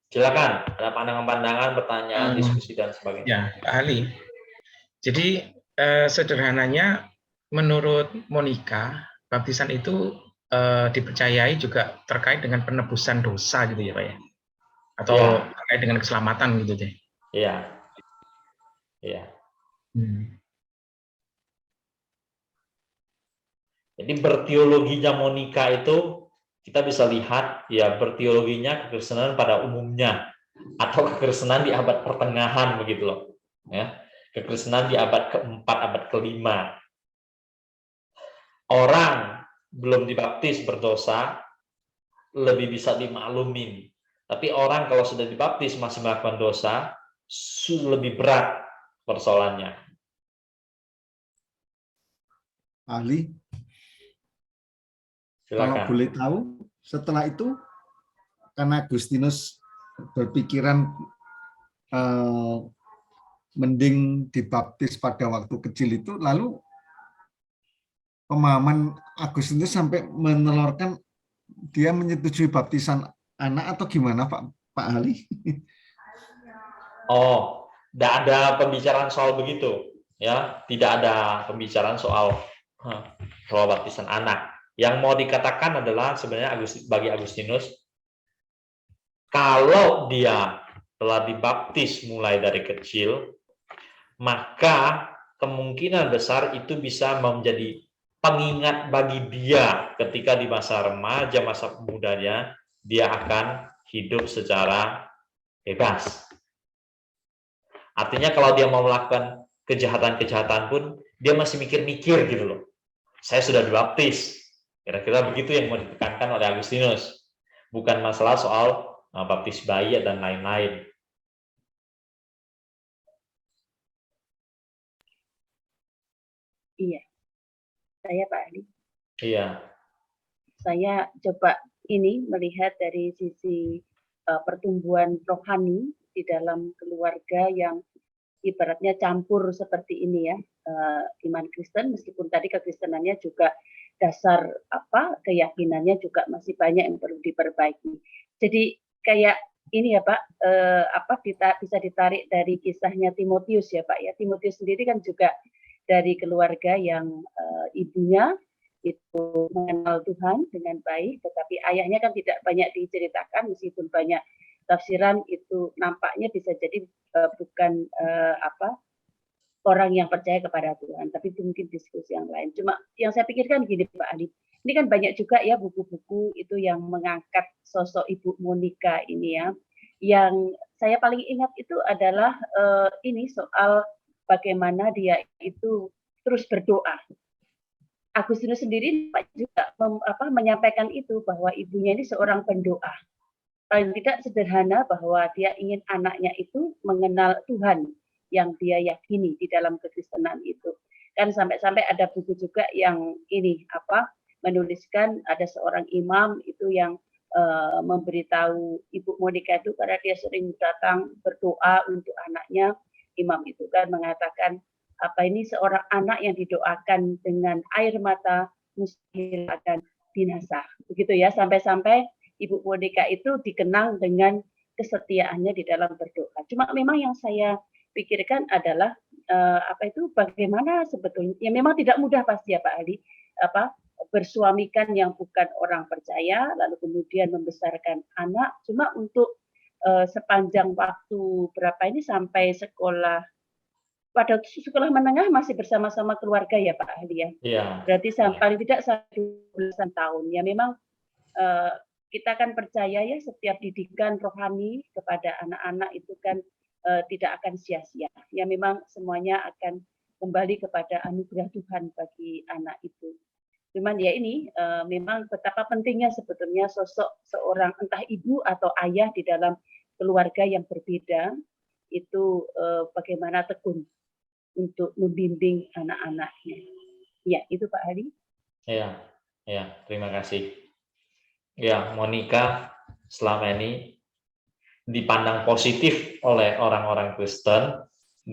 Silakan, ada pandangan-pandangan, pertanyaan, diskusi dan sebagainya. Ya, Pak Ali. Jadi sederhananya, menurut Monica, baptisan itu dipercayai juga terkait dengan penebusan dosa gitu ya Pak ya? Atau Ya, terkait dengan keselamatan gitu deh. iya, iya. Jadi berteologinya Monica itu kita bisa lihat ya berteologinya kekristenan pada umumnya atau kekristenan di abad pertengahan begitu loh. Ya. Kekristenan di abad keempat, abad kelima. Orang belum dibaptis berdosa lebih bisa dimaklumin. Tapi orang kalau sudah dibaptis masih melakukan dosa, lebih berat persoalannya. Ali, kalau Silakan. boleh tahu, setelah itu karena Agustinus berpikiran mending dibaptis pada waktu kecil itu, lalu pemahaman Agustinus sampai menelurkan dia menyetujui baptisan anak atau gimana Pak Ali? Oh, tidak ada pembicaraan soal begitu, ya. Tidak ada pembicaraan soal baptisan anak. Yang mau dikatakan adalah sebenarnya bagi Agustinus, kalau dia telah dibaptis mulai dari kecil, maka kemungkinan besar itu bisa menjadi pengingat bagi dia ketika di masa remaja, masa mudanya, dia akan hidup secara bebas. Artinya kalau dia mau melakukan kejahatan-kejahatan pun, dia masih mikir-mikir gitu loh. Saya sudah dibaptis. Kira-kira begitu yang mau ditekankan oleh Agustinus. Bukan masalah soal baptis bayi dan lain-lain. Iya. Saya Pak Ali. Iya. Saya coba ini melihat dari sisi pertumbuhan rohani di dalam keluarga yang ibaratnya campur seperti ini ya, iman Kristen meskipun tadi kekristenannya juga dasar keyakinannya juga masih banyak yang perlu diperbaiki. Jadi kayak ini ya Pak, kita bisa ditarik dari kisahnya Timotius ya Pak ya. Timotius sendiri kan juga dari keluarga yang ibunya itu mengenal Tuhan dengan baik, tetapi ayahnya kan tidak banyak diceritakan meskipun banyak tafsiran itu nampaknya bisa jadi bukan orang yang percaya kepada Tuhan, tapi itu mungkin diskusi yang lain. Cuma yang saya pikirkan gini Pak Ali, ini kan banyak juga ya buku-buku itu yang mengangkat sosok Ibu Monica ini ya. Yang saya paling ingat itu adalah ini soal bagaimana dia itu terus berdoa. Agustinus sendiri juga menyampaikan itu bahwa ibunya ini seorang pendoa. Paling tidak sederhana bahwa dia ingin anaknya itu mengenal Tuhan yang dia yakini di dalam kekristenan itu. Kan sampai-sampai ada buku juga yang ini menuliskan ada seorang imam itu yang memberitahu Ibu Monica itu karena dia sering datang berdoa untuk anaknya. Imam itu kan mengatakan ini seorang anak yang didoakan dengan air mata mustahil akan binasa. Begitu ya, sampai-sampai Ibu Monica itu dikenang dengan kesetiaannya di dalam berdoa. Cuma memang yang saya pikirkan adalah bagaimana sebetulnya, ya memang tidak mudah pasti ya Pak Ali, bersuamikan yang bukan orang percaya, lalu kemudian membesarkan anak, cuma untuk sepanjang waktu berapa ini sampai sekolah, pada sekolah menengah masih bersama-sama keluarga ya Pak Ali ya. Iya. Berarti paling tidak 11 tahun. Ya memang kita kan percaya ya setiap didikan rohani kepada anak-anak itu kan tidak akan sia-sia. Ya memang semuanya akan kembali kepada anugerah Tuhan bagi anak itu. Cuman ya ini memang betapa pentingnya sebetulnya sosok seorang entah ibu atau ayah di dalam keluarga yang berbeda itu bagaimana tekun untuk membimbing anak-anaknya. Ya, itu Pak Ali. Ya, terima kasih. Ya, Monica selama ini dipandang positif oleh orang-orang Kristen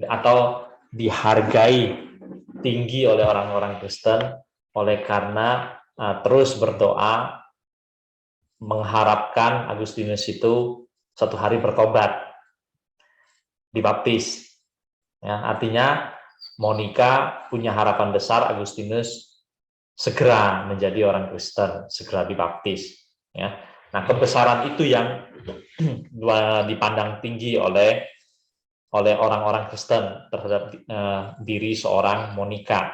atau dihargai tinggi oleh orang-orang Kristen oleh karena terus berdoa mengharapkan Agustinus itu suatu hari bertobat, dibaptis. Ya, artinya Monica punya harapan besar Agustinus segera menjadi orang Kristen, segera dibaptis. Ya. Nah, kebesaran itu yang dipandang tinggi oleh orang-orang Kristen terhadap diri seorang Monica.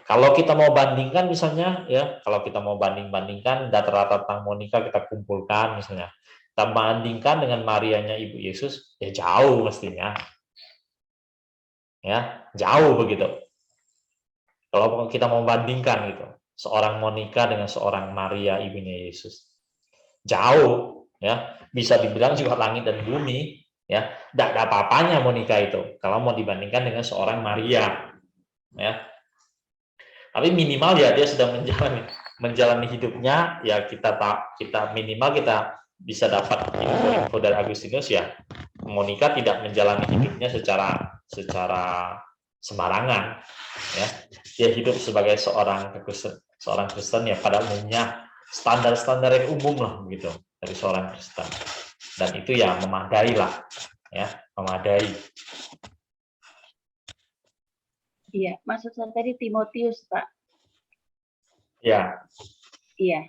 Kalau kita mau bandingkan misalnya, ya, kalau kita mau bandingkan data-data tentang Monica kita kumpulkan misalnya, kita bandingkan dengan Marianya Ibu Yesus, ya jauh mestinya, ya jauh begitu. Kalau kita mau bandingkan gitu, seorang Monica dengan seorang Maria ibunya Yesus, jauh, ya, bisa dibilang juga langit dan bumi, ya, tidak ada apa-apanya Monica itu kalau mau dibandingkan dengan seorang Maria, ya. Tapi minimal ya dia sudah menjalani hidupnya, ya kita minimal kita bisa dapat info dari Agustinus, ya Monica tidak menjalani hidupnya secara sembarangan, ya. Dia hidup sebagai seorang Kristen ya pada umumnya, standar-standar yang umum lah begitu dari seorang Kristen, dan itu ya memadai lah, ya memadai. Iya, maksud saya tadi Timotius, Pak. Ya. Iya.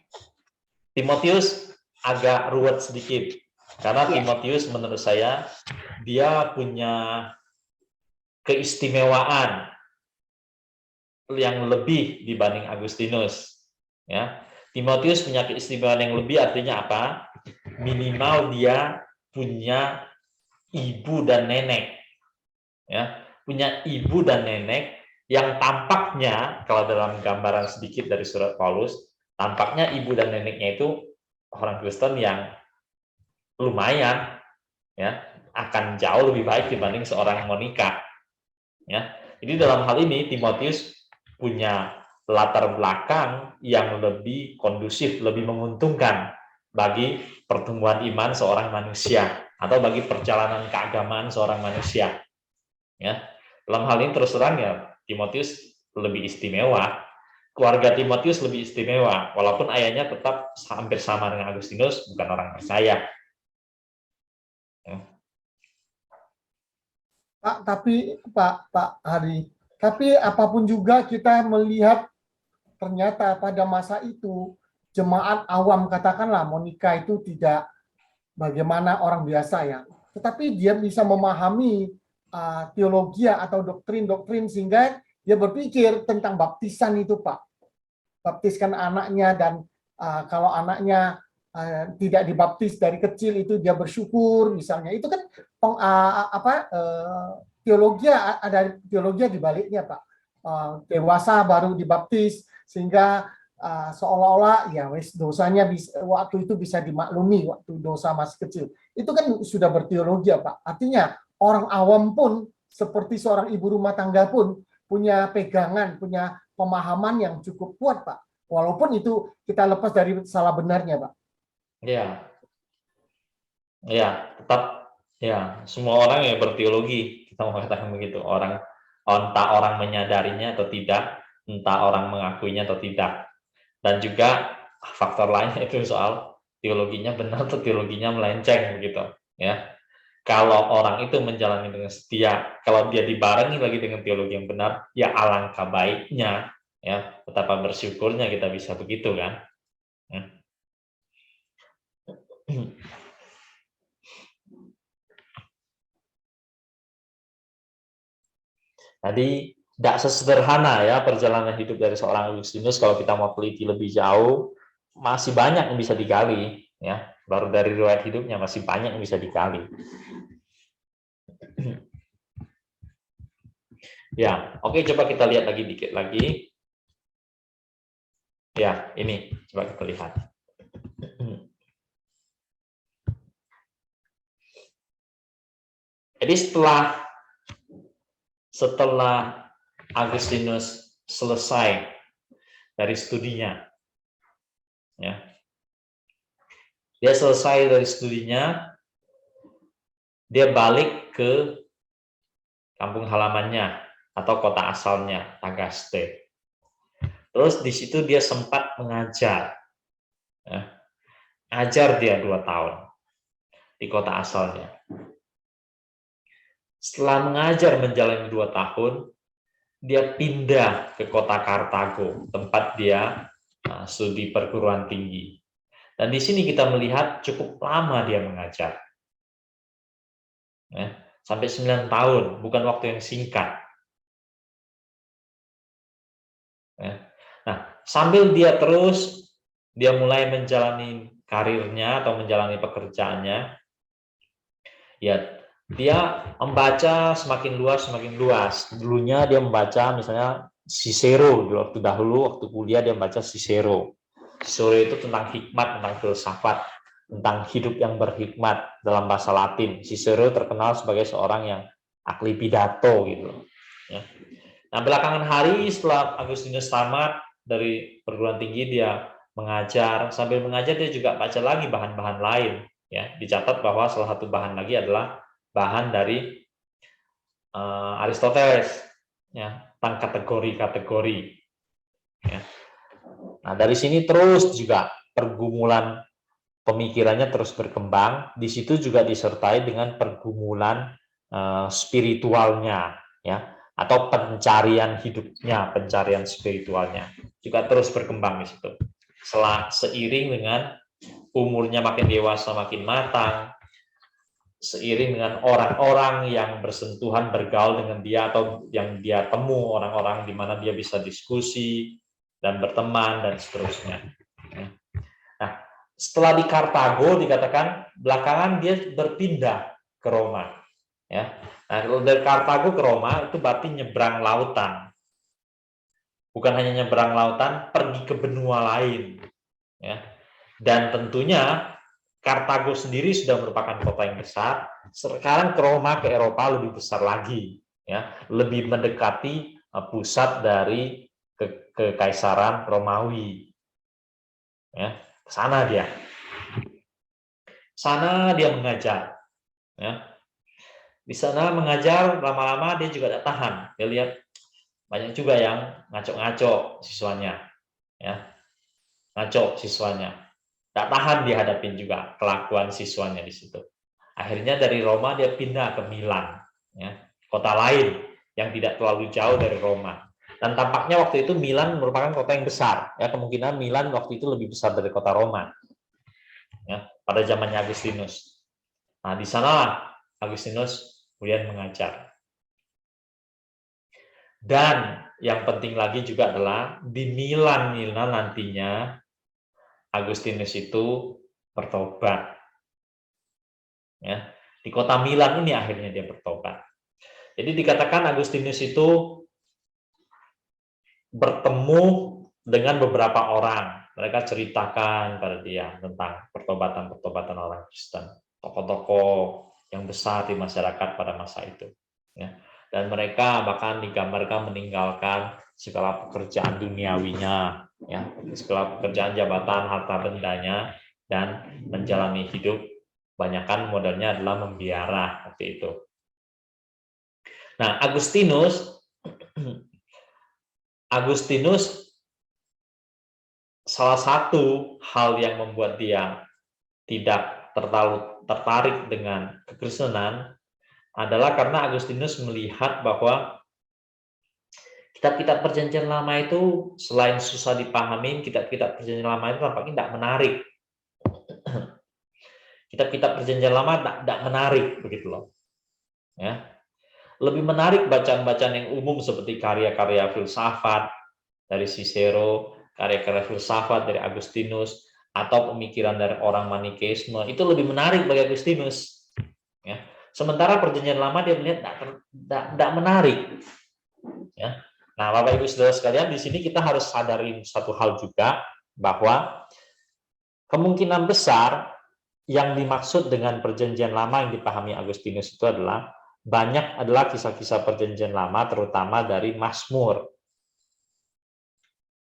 Timotius agak ruwet sedikit, karena Ya. Timotius menurut saya dia punya keistimewaan yang lebih dibanding Agustinus. Ya, Timotius punya keistimewaan yang lebih, artinya apa? Minimal dia punya ibu dan nenek, ya, punya ibu dan nenek yang tampaknya, kalau dalam gambaran sedikit dari surat Paulus, tampaknya ibu dan neneknya itu orang Kristen yang lumayan, ya, akan jauh lebih baik dibanding seorang Monica, ya. Jadi dalam hal ini Timotius punya latar belakang yang lebih kondusif, lebih menguntungkan bagi pertumbuhan iman seorang manusia atau bagi perjalanan keagamaan seorang manusia, ya. Dalam hal ini terus terang ya Timotius lebih istimewa, keluarga Timotius lebih istimewa, walaupun ayahnya tetap hampir sama dengan Agustinus, bukan orang percaya. Pak, tapi Pak Hari, tapi apapun juga kita melihat ternyata pada masa itu jemaat awam, katakanlah Monica itu tidak bagaimana orang biasa ya, tetapi dia bisa memahami teologi atau doktrin-doktrin sehingga dia berpikir tentang baptisan itu, Pak. Baptiskan anaknya, dan kalau anaknya tidak dibaptis dari kecil itu dia bersyukur misalnya. Itu kan teologi, ada teologi di baliknya, Pak. Dewasa baru dibaptis sehingga seolah-olah ya wes dosanya waktu itu bisa dimaklumi waktu dosa masih kecil. Itu kan sudah berteologi, Pak. Artinya orang awam pun seperti seorang ibu rumah tangga pun punya pegangan, punya pemahaman yang cukup kuat, Pak. Walaupun itu kita lepas dari salah benarnya, Pak. Ya, ya, tetap ya semua orang yang berteologi, kita mau katakan begitu, entah orang menyadarinya atau tidak, entah orang mengakuinya atau tidak, dan juga faktor lainnya itu soal teologinya benar atau teologinya melenceng begitu, ya. Kalau orang itu menjalani dengan setia, kalau dia dibarengi lagi dengan teologi yang benar, ya alangkah baiknya, ya betapa bersyukurnya kita bisa begitu kan. Tadi tidak sesederhana ya perjalanan hidup dari seorang Agustinus. Kalau kita mau teliti lebih jauh, masih banyak yang bisa digali, ya. Baru dari riwayat hidupnya masih banyak yang bisa digali. Ya, oke, coba kita lihat lagi dikit lagi. Ya, ini coba kita lihat. Jadi setelah Agustinus selesai dari studinya, ya, dia selesai dari studinya, dia balik ke kampung halamannya atau kota asalnya, Tagaste. Terus di situ dia sempat mengajar, ya. Ajar dia 2 tahun. di kota asalnya. Setelah mengajar menjalani 2 tahun, dia pindah ke kota Kartago, tempat dia studi perguruan tinggi. Dan di sini kita melihat cukup lama dia mengajar. Ya, sampai 9 tahun, bukan waktu yang singkat. Ya. Nah, sambil dia mulai menjalani karirnya atau menjalani pekerjaannya, ya dia membaca semakin luas. Dulunya dia membaca misalnya Cicero, waktu kuliah dia membaca Cicero. Cicero itu tentang hikmat, tentang filsafat, tentang hidup yang berhikmat dalam bahasa Latin. Cicero terkenal sebagai seorang yang ahli pidato gitu. Ya. Nah, belakangan hari setelah Agustinus tamat dari perguruan tinggi, dia mengajar. Sambil mengajar dia juga baca lagi bahan-bahan lain. Ya, dicatat bahwa salah satu bahan lagi adalah bahan dari Aristoteles, ya, tentang kategori-kategori. Ya. Nah, dari sini terus juga pergumulan pemikirannya terus berkembang. Di situ juga disertai dengan pergumulan spiritualnya, ya, atau pencarian hidupnya, pencarian spiritualnya juga terus berkembang di situ. Seiring dengan umurnya makin dewasa, makin matang, seiring dengan orang-orang yang bersentuhan, bergaul dengan dia, atau yang dia temu, orang-orang di mana dia bisa diskusi dan berteman dan seterusnya. Nah, setelah di Kartago dikatakan belakangan dia berpindah ke Roma. Ya, nah, kalau dari Kartago ke Roma itu berarti nyebrang lautan. Bukan hanya nyebrang lautan, pergi ke benua lain. Ya, dan tentunya Kartago sendiri sudah merupakan kota yang besar. Sekarang ke Roma, ke Eropa lebih besar lagi, ya, lebih mendekati pusat dari kekaisaran Romawi. Ya, ke sana dia. Sana dia mengajar. Ya. Di sana mengajar, lama-lama dia juga tidak tahan. Dia lihat banyak juga yang ngaco-ngaco siswanya, ya, ngaco siswanya. Tak tahan dihadapin juga kelakuan siswanya di situ. Akhirnya dari Roma dia pindah ke Milan, ya, kota lain yang tidak terlalu jauh dari Roma. Dan tampaknya waktu itu Milan merupakan kota yang besar. Ya, kemungkinan Milan waktu itu lebih besar dari kota Roma. Ya, pada zamannya Agustinus. Nah, di sana Agustinus kemudian mengajar. Dan yang penting lagi juga adalah di Milan nantinya Agustinus itu bertobat. Ya, di kota Milan ini akhirnya dia bertobat. Jadi dikatakan Agustinus itu bertemu dengan beberapa orang. Mereka ceritakan pada dia tentang pertobatan-pertobatan orang Kristen, tokoh-tokoh yang besar di masyarakat pada masa itu. Ya. Dan mereka bahkan digambarkan meninggalkan segala pekerjaan duniawinya, ya, segala pekerjaan jabatan, harta bendanya, dan menjalani hidup. Banyakkan modalnya adalah membiara seperti itu. Nah, Agustinus salah satu hal yang membuat dia tidak terlalu tertarik dengan kekristenan adalah karena Agustinus melihat bahwa kitab-kitab Perjanjian Lama itu selain susah dipahami, kitab-kitab Perjanjian Lama itu tampaknya tidak menarik. Kitab-kitab Perjanjian Lama tidak menarik, begitu loh. Ya. Lebih menarik bacaan-bacaan yang umum seperti karya-karya filsafat dari Cicero, karya-karya filsafat dari Agustinus, atau pemikiran dari orang Manikeisme. Itu lebih menarik bagi Agustinus. Ya. Sementara Perjanjian Lama dia melihat tidak menarik. Ya. Nah, Bapak Ibu Saudara sekalian, di sini kita harus sadari satu hal juga, bahwa kemungkinan besar yang dimaksud dengan Perjanjian Lama yang dipahami Agustinus itu adalah kisah-kisah Perjanjian Lama, terutama dari Mazmur.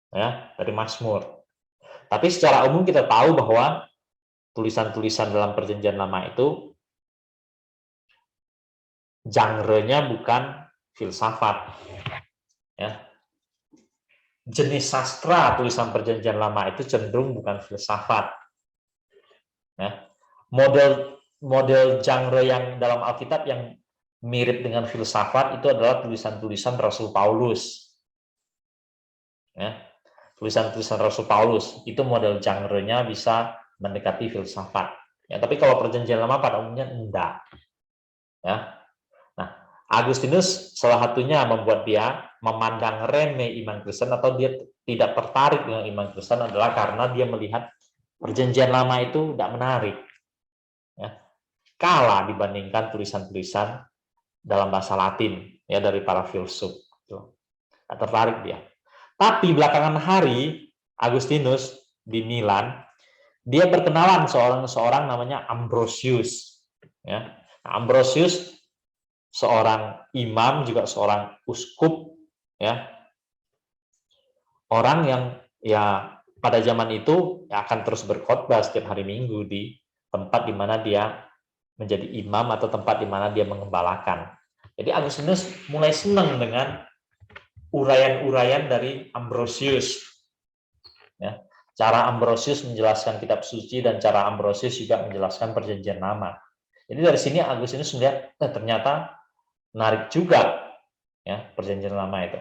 Ya, dari Mazmur. Tapi secara umum kita tahu bahwa tulisan-tulisan dalam Perjanjian Lama itu genre-nya bukan filsafat. Ya. Jenis sastra tulisan Perjanjian Lama itu cenderung bukan filsafat. Ya. Model model genre yang dalam Alkitab yang mirip dengan filsafat itu adalah tulisan-tulisan Rasul Paulus. Ya, tulisan-tulisan Rasul Paulus itu model genre-nya bisa mendekati filsafat. Ya, tapi kalau Perjanjian Lama pada umumnya enggak. Ya. Nah, Agustinus salah satunya membuat dia memandang remeh iman Kristen atau dia tidak tertarik dengan iman Kristen adalah karena dia melihat Perjanjian Lama itu tidak menarik. Ya. Kalah dibandingkan tulisan-tulisan dalam bahasa Latin ya dari para filsuf. Tidak tertarik dia. Tapi belakangan hari Agustinus di Milan dia berkenalan seorang namanya Ambrosius. Ya. Ambrosius seorang imam juga seorang uskup, ya, orang yang ya pada zaman itu akan terus berkhotbah setiap hari Minggu di tempat di mana dia menjadi imam atau tempat di mana dia mengembalakan. Jadi Agustinus mulai senang dengan uraian-uraian dari Ambrosius. Ya. Cara Ambrosius menjelaskan kitab suci dan cara Ambrosius juga menjelaskan Perjanjian Lama. Jadi dari sini Agustinus melihat ternyata menarik juga ya Perjanjian Lama itu.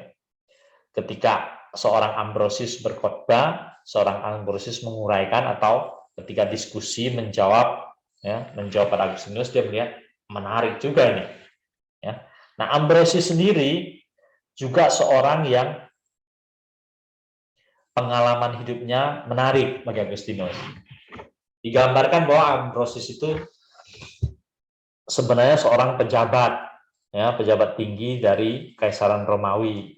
Ketika seorang Ambrosius berkhotbah, seorang Ambrosius menguraikan atau ketika diskusi menjawab pada Agustinus, dia melihat menarik juga ini. Ya. Nah, Ambrosius sendiri juga seorang yang pengalaman hidupnya menarik bagi Agustinus. Digambarkan bahwa Ambrosius itu sebenarnya seorang pejabat, ya, pejabat tinggi dari Kaisaran Romawi.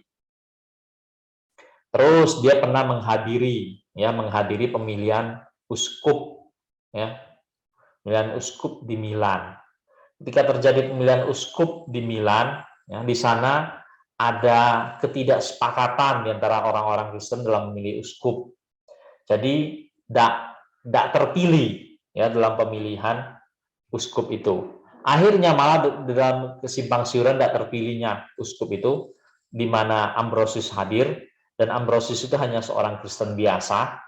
Terus dia pernah menghadiri pemilihan uskup, ya, pemilihan uskup di Milan. Ketika terjadi pemilihan uskup di Milan, ya, di sana ada ketidaksepakatan di antara orang-orang Kristen dalam memilih uskup. Jadi tidak terpilih ya dalam pemilihan uskup itu. Akhirnya malah dalam kesimpang siuran tidak terpilihnya uskup itu, di mana Ambrosius hadir, dan Ambrosius itu hanya seorang Kristen biasa,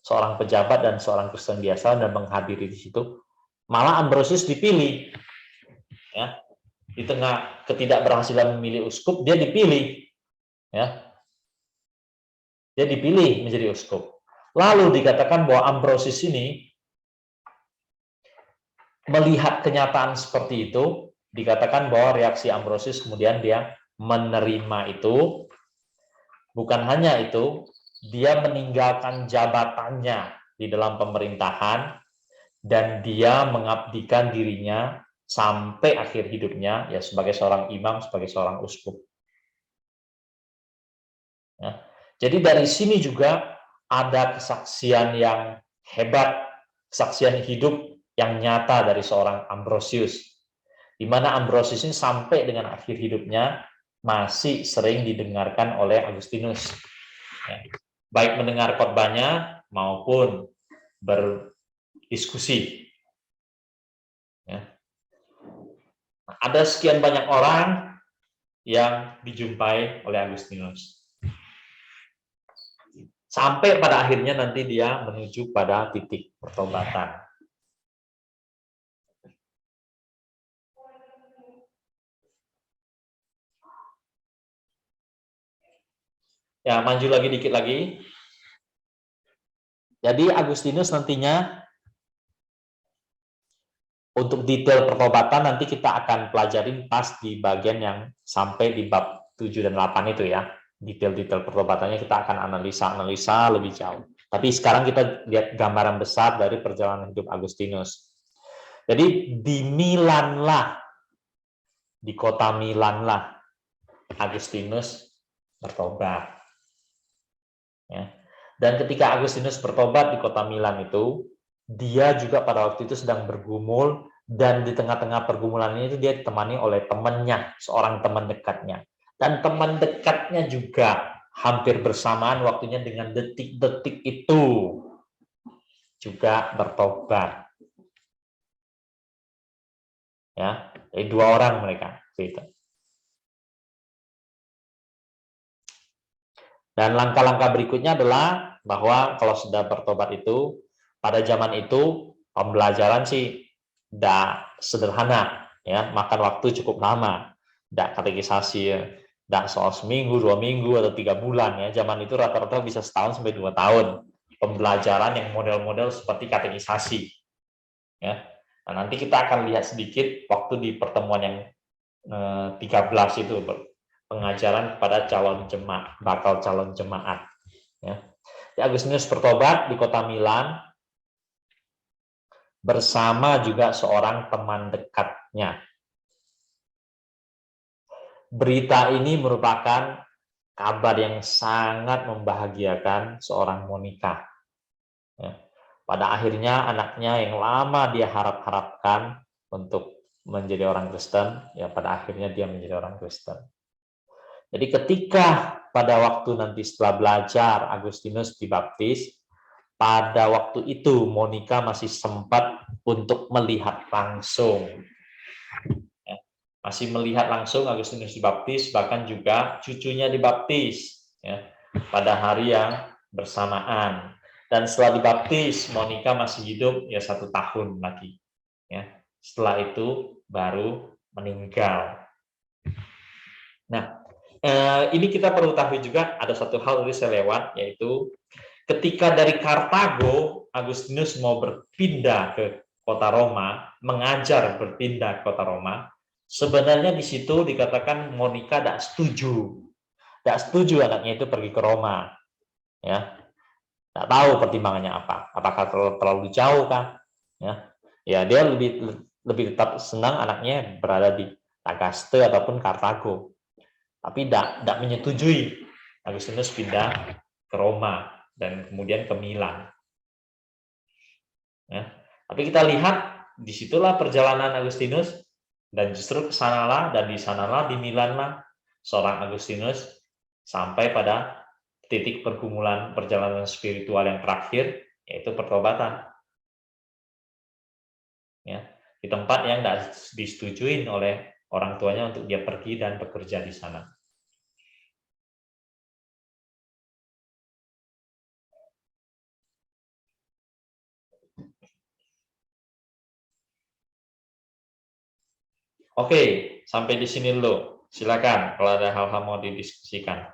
seorang pejabat dan seorang Kristen biasa dan menghadiri di situ. Malah Ambrosius dipilih, ya, di tengah ketidakberhasilan memilih uskup, dia dipilih, ya, dia dipilih menjadi uskup. Lalu dikatakan bahwa Ambrosius ini melihat kenyataan seperti itu, dikatakan bahwa reaksi Ambrosius kemudian dia menerima itu. Bukan hanya itu, dia meninggalkan jabatannya di dalam pemerintahan dan dia mengabdikan dirinya sampai akhir hidupnya ya sebagai seorang imam, sebagai seorang uskup. Ya. Jadi dari sini juga ada kesaksian yang hebat, kesaksian hidup yang nyata dari seorang Ambrosius, di mana Ambrosius ini sampai dengan akhir hidupnya masih sering didengarkan oleh Agustinus, ya. Baik mendengar khotbahnya maupun berdiskusi. Ya. Ada sekian banyak orang yang dijumpai oleh Agustinus. Sampai pada akhirnya nanti dia menuju pada titik pertobatan. Ya, maju lagi dikit lagi. Jadi Agustinus nantinya untuk detail pertobatan nanti kita akan pelajarin pas di bagian yang sampai di bab 7 dan 8 itu ya. Detail-detail pertobatannya kita akan analisa lebih jauh. Tapi sekarang kita lihat gambaran besar dari perjalanan hidup Agustinus. Jadi di Milan lah, di kota Milan lah Agustinus bertobat. Ya. Dan ketika Agustinus bertobat di kota Milan itu, dia juga pada waktu itu sedang bergumul, dan di tengah-tengah pergumulannya itu dia ditemani oleh temannya, seorang teman dekatnya. Dan teman dekatnya juga hampir bersamaan waktunya dengan detik-detik itu juga bertobat. Ya, jadi dua orang mereka gitu. Dan langkah-langkah berikutnya adalah bahwa kalau sudah bertobat itu, pada zaman itu pembelajaran sih tidak sederhana, ya, makan waktu cukup lama, tidak katekisasi, ya. Tidak soal seminggu, 2 minggu, atau 3 bulan, ya. Zaman itu rata-rata bisa setahun sampai 2 tahun pembelajaran yang model-model seperti katekisasi, ya. Nah, nanti kita akan lihat sedikit waktu di pertemuan yang 13 itu pengajaran kepada calon jemaat, bakal calon jemaat, ya. Agustinus bertobat di kota Milan bersama juga seorang teman dekatnya. Berita ini merupakan kabar yang sangat membahagiakan seorang Monica. Ya. Pada akhirnya anaknya yang lama dia harap-harapkan untuk menjadi orang Kristen, ya pada akhirnya dia menjadi orang Kristen. Jadi ketika pada waktu nanti setelah belajar Agustinus dibaptis, pada waktu itu Monica masih sempat untuk melihat langsung. Masih melihat langsung Agustinus dibaptis, bahkan juga cucunya dibaptis, ya, pada hari yang bersamaan. Dan setelah dibaptis, Monica masih hidup ya 1 tahun lagi, ya. Setelah itu baru meninggal. Nah, ini kita perlu tahu juga ada satu hal tadi saya lewat, yaitu ketika dari Kartago Agustinus mau berpindah ke kota Roma, mengajar berpindah ke kota Roma. Sebenarnya di situ dikatakan Monica tidak setuju anaknya itu pergi ke Roma, ya, tidak tahu pertimbangannya apa, apakah terlalu jauh kah, ya dia lebih tetap senang anaknya berada di Tagaste ataupun Kartago, tapi tidak menyetujui Agustinus pindah ke Roma dan kemudian ke Milan, ya. Tapi kita lihat disitulah perjalanan Agustinus. Dan justru ke sanalah dan di sanalah di Milanlah seorang Agustinus sampai pada titik pergumulan perjalanan spiritual yang terakhir, yaitu pertobatan. Ya, di tempat yang tidak disetujui oleh orang tuanya untuk dia pergi dan bekerja di sana. Oke, sampai di sini dulu. Silakan kalau ada hal-hal mau didiskusikan.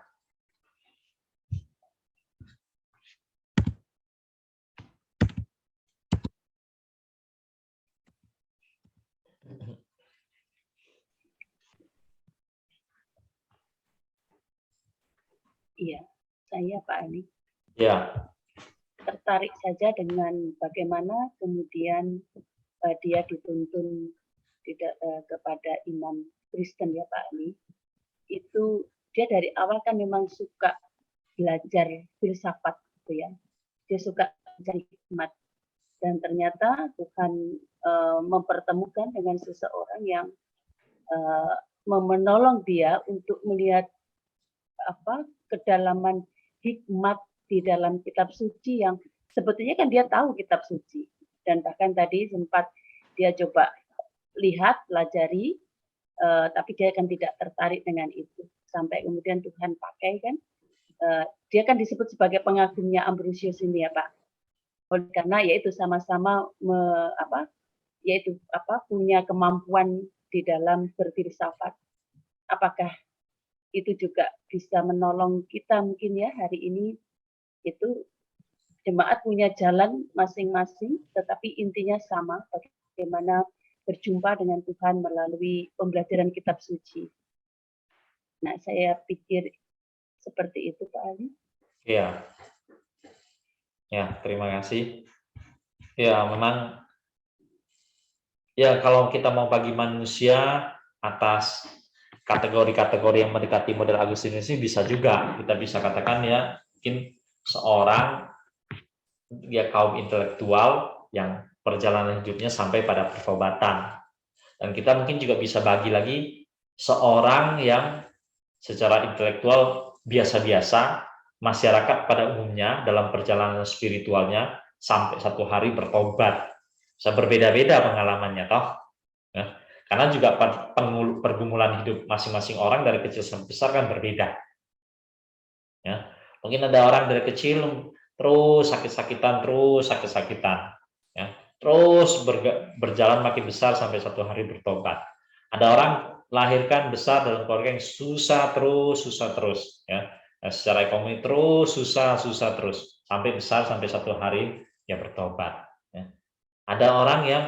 Iya, saya Pak Ali. Ya. Tertarik saja dengan bagaimana kemudian dia dituntun kepada imam Kristen ya Pak Ali. Itu dia dari awal kan memang suka belajar filsafat gitu ya. Dia suka mencari hikmat. Dan ternyata Tuhan mempertemukan dengan seseorang yang menolong dia untuk melihat kedalaman hikmat di dalam kitab suci yang sebetulnya kan dia tahu kitab suci, dan bahkan tadi sempat dia coba lihat, pelajari, tapi dia kan tidak tertarik dengan itu, sampai kemudian Tuhan pakai kan, dia kan disebut sebagai pengagumnya Ambrosius ini ya Pak, karena yaitu sama-sama punya kemampuan di dalam berfilsafat. Apakah itu juga bisa menolong kita mungkin ya hari ini? Itu jemaat punya jalan masing-masing, tetapi intinya sama, bagaimana berjumpa dengan Tuhan melalui pembelajaran kitab suci. Nah, saya pikir seperti itu Pak Ali. Ya, terima kasih. Ya, memang ya kalau kita mau bagi manusia atas kategori-kategori yang mendekati model Agustinus ini bisa juga, kita bisa katakan ya mungkin seorang dia kaum intelektual yang perjalanan hidupnya sampai pada pertobatan. Dan kita mungkin juga bisa bagi lagi seorang yang secara intelektual biasa-biasa, masyarakat pada umumnya dalam perjalanan spiritualnya sampai 1 hari bertobat. Bisa berbeda-beda pengalamannya toh. Ya. Karena juga pergumulan hidup masing-masing orang dari kecil sampai besar kan berbeda. Ya. Mungkin ada orang dari kecil terus sakit-sakitan, ya. terus berjalan makin besar sampai satu hari bertobat. Ada orang lahirkan besar dalam keluarga yang susah terus, ya. Nah, secara ekonomi terus susah terus sampai besar sampai satu hari ya bertobat. Ya. Ada orang yang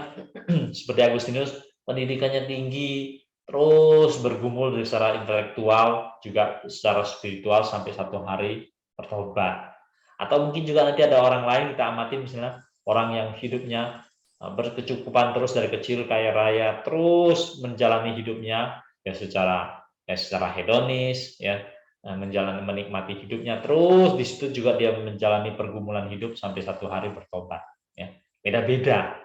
seperti Agustinus, pendidikannya tinggi, terus bergumul secara intelektual juga secara spiritual sampai satu hari bertobat. Atau mungkin juga nanti ada orang lain kita amati, misalnya orang yang hidupnya berkecukupan terus dari kecil, kaya raya, terus menjalani hidupnya ya secara hedonis, ya, menikmati hidupnya, terus di situ juga dia menjalani pergumulan hidup sampai satu hari bertobat. Ya, beda-beda,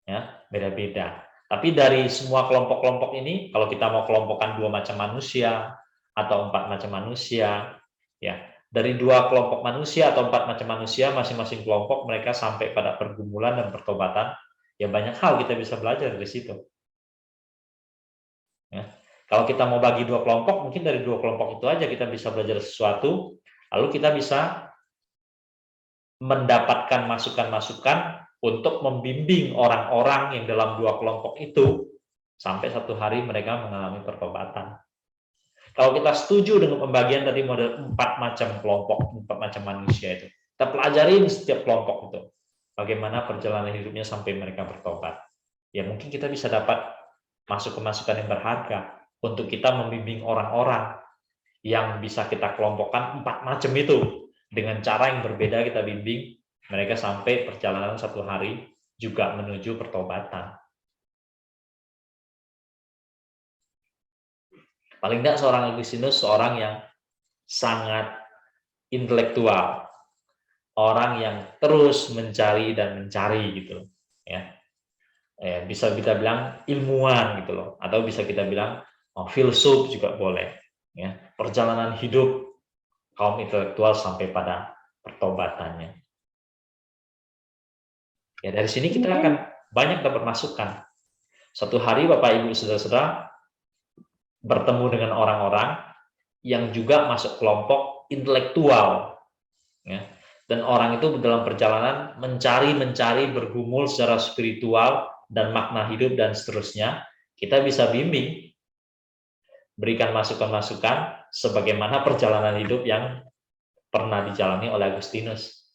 ya, beda-beda. Tapi dari semua kelompok-kelompok ini, kalau kita mau kelompokkan 2 macam manusia atau 4 macam manusia, ya, dari 2 kelompok manusia atau 4 macam manusia, masing-masing kelompok mereka sampai pada pergumulan dan pertobatan, ya banyak hal kita bisa belajar dari situ. Ya. Kalau kita mau bagi 2 kelompok, mungkin dari 2 kelompok itu aja kita bisa belajar sesuatu, lalu kita bisa mendapatkan masukan-masukan untuk membimbing orang-orang yang dalam 2 kelompok itu sampai satu hari mereka mengalami pertobatan. Kalau kita setuju dengan pembagian tadi model 4 macam kelompok, 4 macam manusia itu, kita pelajarin setiap kelompok itu, bagaimana perjalanan hidupnya sampai mereka bertobat. Ya mungkin kita bisa dapat masukan-masukan yang berharga untuk kita membimbing orang-orang yang bisa kita kelompokkan 4 macam itu. Dengan cara yang berbeda kita bimbing mereka sampai perjalanan satu hari juga menuju pertobatan. Paling tidak seorang Agustinus seorang yang sangat intelektual, orang yang terus mencari dan mencari gitu, ya. Bisa kita bilang ilmuwan gitu loh, atau bisa kita bilang filsuf juga boleh, ya. Perjalanan hidup kaum intelektual sampai pada pertobatannya. Ya dari sini kita akan banyak dapat masukan. Suatu hari Bapak Ibu saudara-saudara bertemu dengan orang-orang yang juga masuk kelompok intelektual, ya. Dan orang itu dalam perjalanan mencari bergumul secara spiritual dan makna hidup dan seterusnya. Kita bisa bimbing, berikan masukan-masukan sebagaimana perjalanan hidup yang pernah dijalani oleh Agustinus.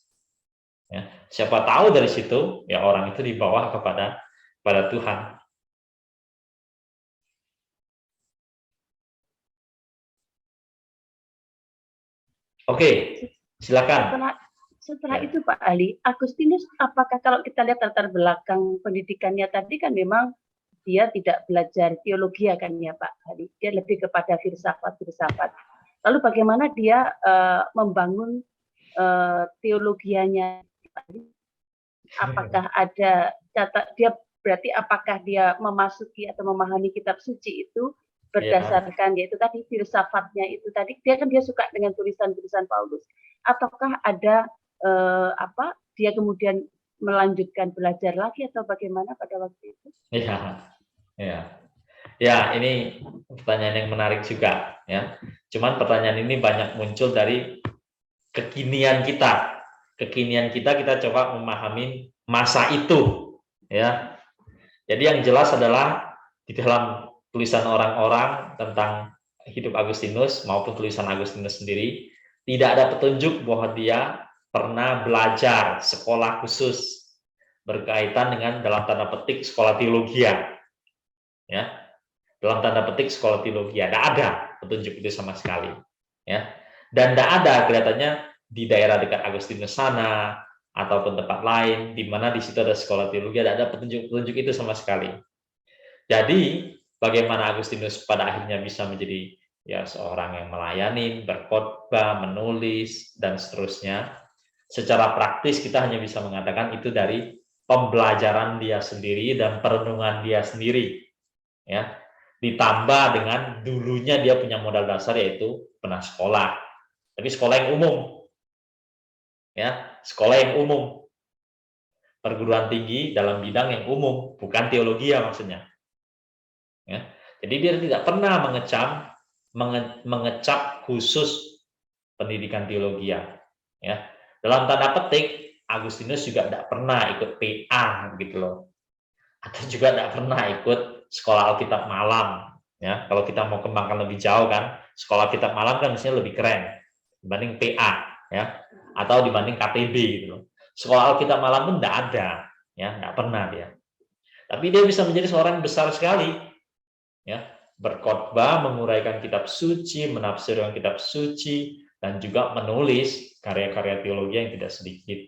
Ya, siapa tahu dari situ ya orang itu dibawa kepada Tuhan. Oke, silakan. Setelah itu Pak Ali, Agustinus apakah kalau kita lihat latar belakang pendidikannya tadi kan memang dia tidak belajar teologi kan ya Pak Ali, dia lebih kepada filsafat. Lalu bagaimana dia membangun teologianya? Apakah ada apakah dia memasuki atau memahami kitab suci itu berdasarkan yaitu tadi filsafatnya itu tadi dia suka dengan tulisan-tulisan Paulus, ataukah ada dia kemudian melanjutkan belajar lagi atau bagaimana pada waktu itu? Ya, ini pertanyaan yang menarik juga, ya. Cuman pertanyaan ini banyak muncul dari kekinian kita. Kekinian kita coba memahami masa itu, ya. Jadi yang jelas adalah di dalam tulisan orang-orang tentang hidup Agustinus maupun tulisan Agustinus sendiri tidak ada petunjuk bahwa dia pernah belajar sekolah khusus berkaitan dengan dalam tanda petik sekolah teologia, ya. Dalam tanda petik sekolah teologi tidak ada petunjuk itu sama sekali, ya. Dan tidak ada kelihatannya di daerah dekat Agustinus sana ataupun tempat lain di mana di situ ada sekolah teologi, tidak ada petunjuk itu sama sekali. Jadi bagaimana Agustinus pada akhirnya bisa menjadi ya seorang yang melayani, berkhotbah, menulis dan seterusnya? Secara praktis kita hanya bisa mengatakan itu dari pembelajaran dia sendiri dan perenungan dia sendiri, ya. Ditambah dengan dulunya dia punya modal dasar yaitu pernah sekolah, tapi sekolah yang umum, ya, sekolah yang umum, perguruan tinggi dalam bidang yang umum, bukan teologi ya maksudnya, ya. Jadi dia tidak pernah mengecap khusus pendidikan teologi, ya. Dalam tanda petik Agustinus juga tidak pernah ikut PA gitu loh, atau juga tidak pernah ikut sekolah Alkitab malam. Ya, kalau kita mau kembangkan lebih jauh kan, sekolah Alkitab malam kan mestinya lebih keren dibanding PA, ya, atau dibanding KTB gitu loh. Sekolah Alkitab malam pun tidak ada, ya, tidak pernah dia. Tapi dia bisa menjadi seorang yang besar sekali, ya, berkhotbah, menguraikan kitab suci, menafsirkan kitab suci, dan juga menulis karya-karya teologi yang tidak sedikit.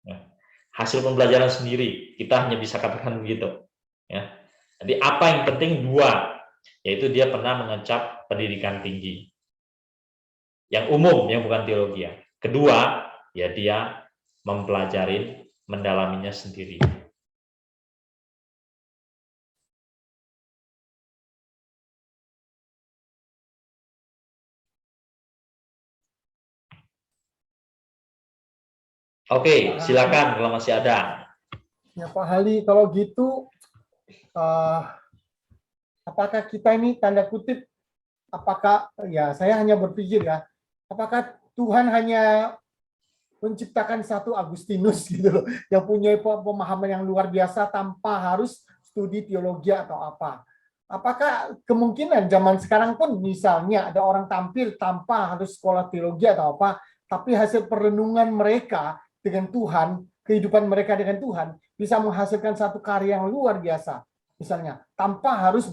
Ya. Hasil pembelajaran sendiri, kita hanya bisa katakan begitu. Ya. Jadi apa yang penting dua, yaitu dia pernah mengecap pendidikan tinggi, yang umum, yang bukan teologi. Kedua, ya dia mempelajari, mendalaminya sendiri. Oke, silakan kalau masih ada. Ya Pak Hali, kalau gitu, apakah kita ini tanda kutip, apakah ya saya hanya berpikir ya, apakah Tuhan hanya menciptakan satu Agustinus gitu loh, yang punya pemahaman yang luar biasa tanpa harus studi teologi atau apa? Apakah kemungkinan zaman sekarang pun misalnya ada orang tampil tanpa harus sekolah teologi atau apa, tapi hasil perenungan mereka dengan Tuhan, kehidupan mereka dengan Tuhan bisa menghasilkan satu karya yang luar biasa, misalnya tanpa harus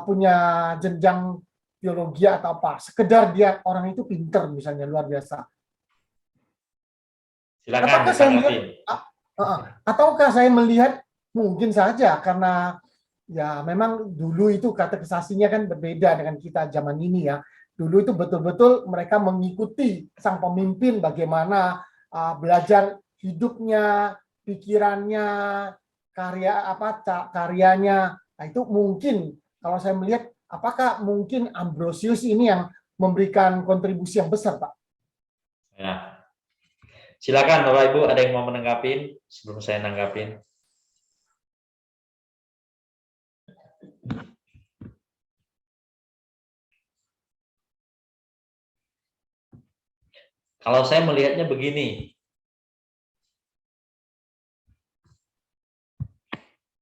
punya jenjang teologi atau apa, sekedar dia orang itu pinter misalnya luar biasa. Silakan ditanggapi. Ataukah saya melihat mungkin saja karena ya memang dulu itu katekisasinya kan berbeda dengan kita zaman ini ya. Dulu itu betul-betul mereka mengikuti sang pemimpin bagaimana belajar hidupnya, pikirannya, karyanya. Nah, itu mungkin kalau saya melihat apakah mungkin Ambrosius ini yang memberikan kontribusi yang besar, Pak? Ya. Silakan Bapak Ibu, ada yang mau menanggapin sebelum saya nanggapin? Kalau saya melihatnya begini,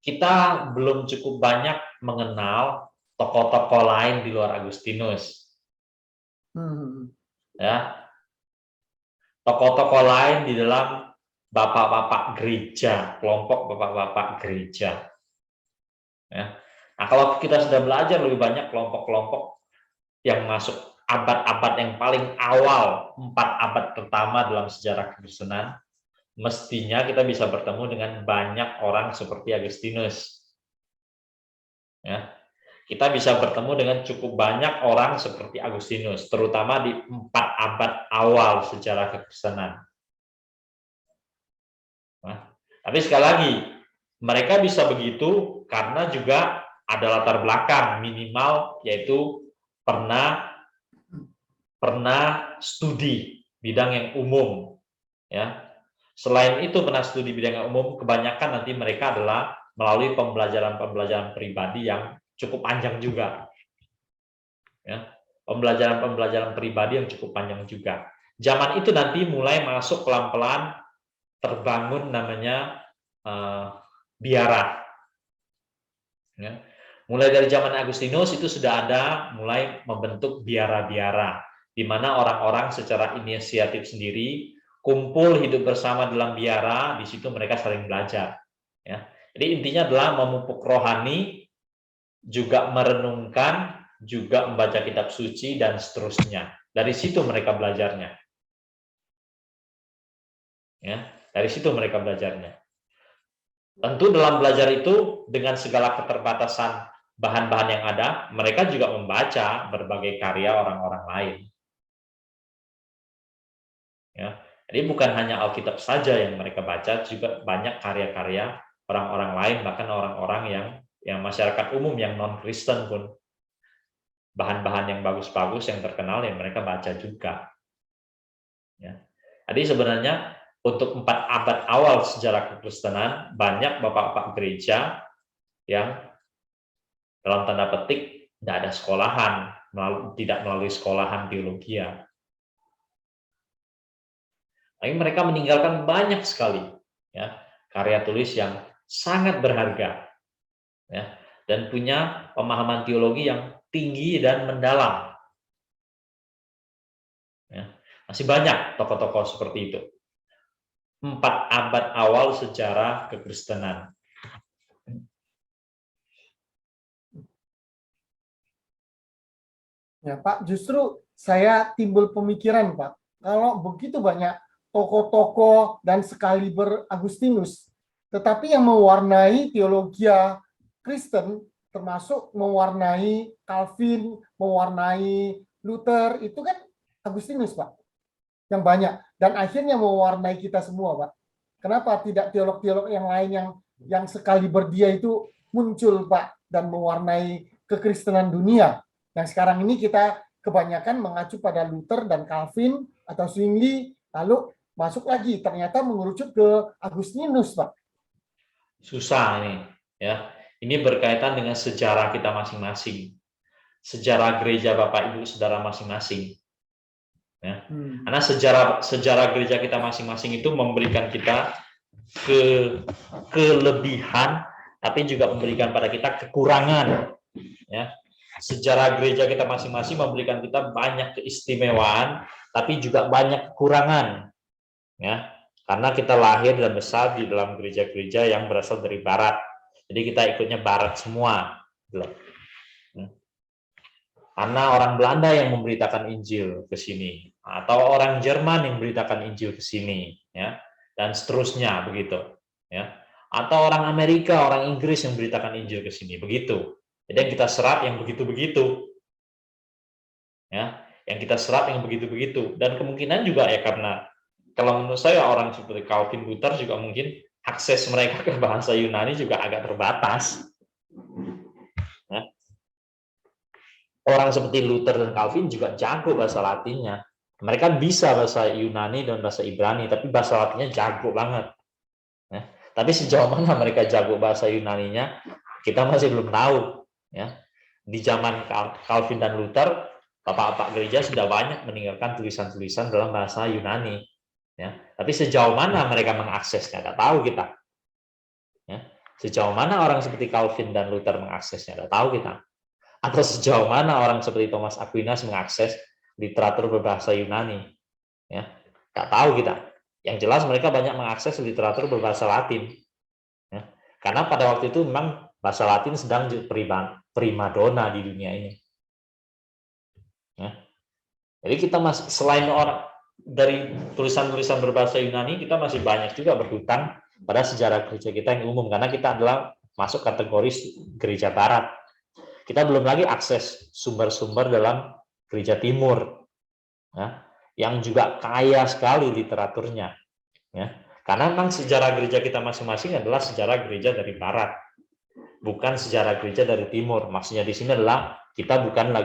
kita belum cukup banyak mengenal tokoh-tokoh lain di luar Agustinus. Ya, tokoh-tokoh lain di dalam bapak-bapak gereja, kelompok bapak-bapak gereja. Ya. Nah, kalau kita sudah belajar lebih banyak kelompok-kelompok yang masuk abad-abad yang paling awal, 4 abad pertama dalam sejarah Kekristenan, mestinya kita bisa bertemu dengan banyak orang seperti Agustinus. Ya. Kita bisa bertemu dengan cukup banyak orang seperti Agustinus, terutama di 4 abad awal sejarah Kekristenan. Nah, tapi sekali lagi, mereka bisa begitu karena juga ada latar belakang minimal, yaitu pernah studi bidang yang umum, ya. Selain itu pernah studi bidang yang umum, kebanyakan nanti mereka adalah melalui pembelajaran pribadi yang cukup panjang juga, ya. Pembelajaran pribadi yang cukup panjang juga. Zaman itu nanti mulai masuk pelan-pelan terbangun namanya biara, ya. Mulai dari zaman Agustinus itu sudah ada mulai membentuk biara-biara, di mana orang-orang secara inisiatif sendiri kumpul hidup bersama dalam biara, di situ mereka saling belajar. Ya. Jadi intinya adalah memupuk rohani, juga merenungkan, juga membaca kitab suci, dan seterusnya. Dari situ mereka belajarnya. Ya, dari situ mereka belajarnya. Tentu dalam belajar itu, dengan segala keterbatasan bahan-bahan yang ada, mereka juga membaca berbagai karya orang-orang lain. Ya. Jadi bukan hanya Alkitab saja yang mereka baca, juga banyak karya-karya orang-orang lain, bahkan orang-orang yang masyarakat umum, yang non-Kristen pun. Bahan-bahan yang bagus-bagus, yang terkenal, yang mereka baca juga. Ya. Jadi sebenarnya untuk 4 abad awal sejarah Kekristenan, banyak bapak-bapak gereja yang dalam tanda petik tidak ada sekolahan, tidak melalui sekolahan teologi. Tapi mereka meninggalkan banyak sekali ya karya tulis yang sangat berharga ya, dan punya pemahaman teologi yang tinggi dan mendalam. Ya, masih banyak tokoh-tokoh seperti itu. 4 abad awal sejarah kekristenan. Ya, Pak, justru saya timbul pemikiran, Pak. Kalau begitu banyak tokoh-tokoh dan sekaliber Agustinus, tetapi yang mewarnai teologi Kristen, termasuk mewarnai Calvin, mewarnai Luther, itu kan Agustinus, Pak, yang banyak. Dan akhirnya mewarnai kita semua, Pak. Kenapa tidak teolog-teolog yang lain yang sekaliber dia itu muncul, Pak, dan mewarnai kekristenan dunia? Yang sekarang ini kita kebanyakan mengacu pada Luther dan Calvin atau Zwingli, lalu masuk lagi ternyata mengerucut ke Agustinus, Pak. Susah ini ya. Ini berkaitan dengan sejarah kita masing-masing. Sejarah gereja Bapak Ibu Saudara masing-masing. Ya. Karena sejarah gereja kita masing-masing itu memberikan kita kelebihan, tapi juga memberikan pada kita kekurangan. Ya. Sejarah gereja kita masing-masing memberikan kita banyak keistimewaan, tapi juga banyak kekurangan. Ya. Karena kita lahir dan besar di dalam gereja-gereja yang berasal dari Barat. Jadi kita ikutnya Barat semua. Karena orang Belanda yang memberitakan Injil ke sini, atau orang Jerman yang memberitakan Injil ke sini, ya, dan seterusnya begitu, ya. Atau orang Amerika, orang Inggris yang memberitakan Injil ke sini, begitu. Jadi yang kita serap yang begitu-begitu, ya, yang kita serap yang begitu-begitu, dan kemungkinan juga ya karena kalau menurut saya orang seperti Calvin, Luther juga mungkin akses mereka ke bahasa Yunani juga agak terbatas. Ya. Orang seperti Luther dan Calvin juga jago bahasa Latinnya. Mereka bisa bahasa Yunani dan bahasa Ibrani, tapi bahasa Latinnya jago banget. Ya. Tapi sejauh mana mereka jago bahasa Yunaninya, kita masih belum tahu. Ya. Di zaman Calvin dan Luther, bapak-bapak gereja sudah banyak meninggalkan tulisan-tulisan dalam bahasa Yunani. Ya. Tapi sejauh mana mereka mengaksesnya, tidak tahu kita. Ya. Sejauh mana orang seperti Calvin dan Luther mengaksesnya, tidak tahu kita. Atau sejauh mana orang seperti Thomas Aquinas mengakses literatur berbahasa Yunani, ya, nggak tahu kita. Yang jelas mereka banyak mengakses literatur berbahasa Latin, ya. Karena pada waktu itu memang bahasa Latin sedang primadona di dunia ini, ya. Jadi kita masih, selain orang dari tulisan-tulisan berbahasa Yunani, kita masih banyak juga berhutang pada sejarah gereja kita yang umum, karena kita adalah masuk kategori gereja Barat. Kita belum lagi akses sumber-sumber dalam gereja Timur, ya, yang juga kaya sekali literaturnya, ya. Karena memang sejarah gereja kita masing-masing adalah sejarah gereja dari Barat, bukan sejarah gereja dari Timur. Maksudnya di sini adalah kita bukan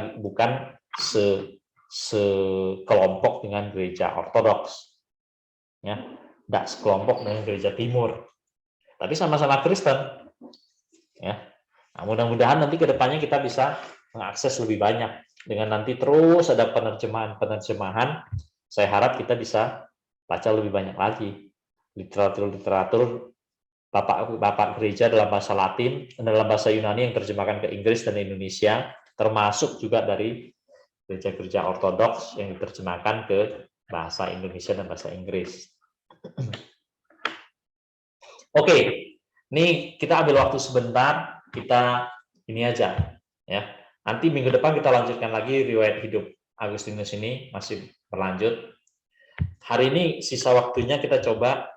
sekelompok dengan gereja Ortodoks, ya, tidak sekelompok dengan gereja Timur, tapi sama-sama Kristen, ya. Nah, mudah-mudahan nanti ke depannya kita bisa mengakses lebih banyak. Dengan nanti terus ada penerjemahan, saya harap kita bisa baca lebih banyak lagi literatur bapak gereja dalam bahasa Latin, dalam bahasa Yunani yang terjemahkan ke Inggris dan Indonesia, termasuk juga dari gereja-gereja Ortodoks yang diterjemahkan ke bahasa Indonesia dan bahasa Inggris. Oke, ini kita ambil waktu sebentar. Kita ini aja, ya. Nanti minggu depan kita lanjutkan lagi riwayat hidup Agustinus ini masih berlanjut. Hari ini sisa waktunya kita coba